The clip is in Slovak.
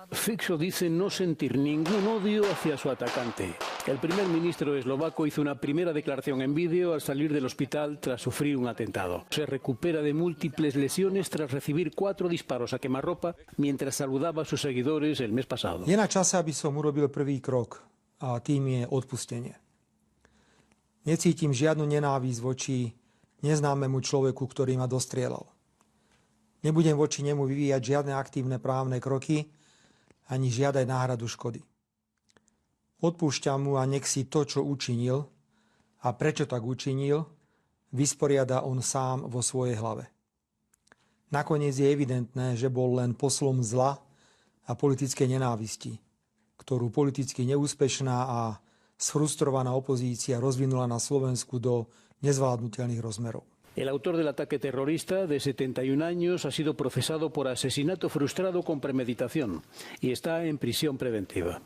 Fico dice no sentir ningún odio hacia su atacante. El primer ministro eslovaco hizo una primera declaración en vídeo al salir del hospital tras sufrir un atentado. Se recupera de múltiples lesiones tras recibir 4 disparos a quemarropa mientras saludaba a sus seguidores el mes pasado. Je na čase, aby som urobil prvý krok, a tým je odpustenie. Necítim žiadnu nenávisť voči neznámemu človeku, ktorý ma dostrieľal. Nebudem voči nemu vyvíjať žiadne aktívne právne kroky, ani žiadať náhradu škody. Odpúšťam mu a nech si to, čo učinil a prečo tak učinil, vysporiada on sám vo svojej hlave. Nakoniec je evidentné, že bol len poslom zla a politickej nenávisti, ktorú politicky neúspešná a sfrustrovaná opozícia rozvinula na Slovensku do nezvládnutelných rozmerov. El autor del ataque terrorista, de 71 años, ha sido procesado por asesinato frustrado con premeditación y está en prisión preventiva.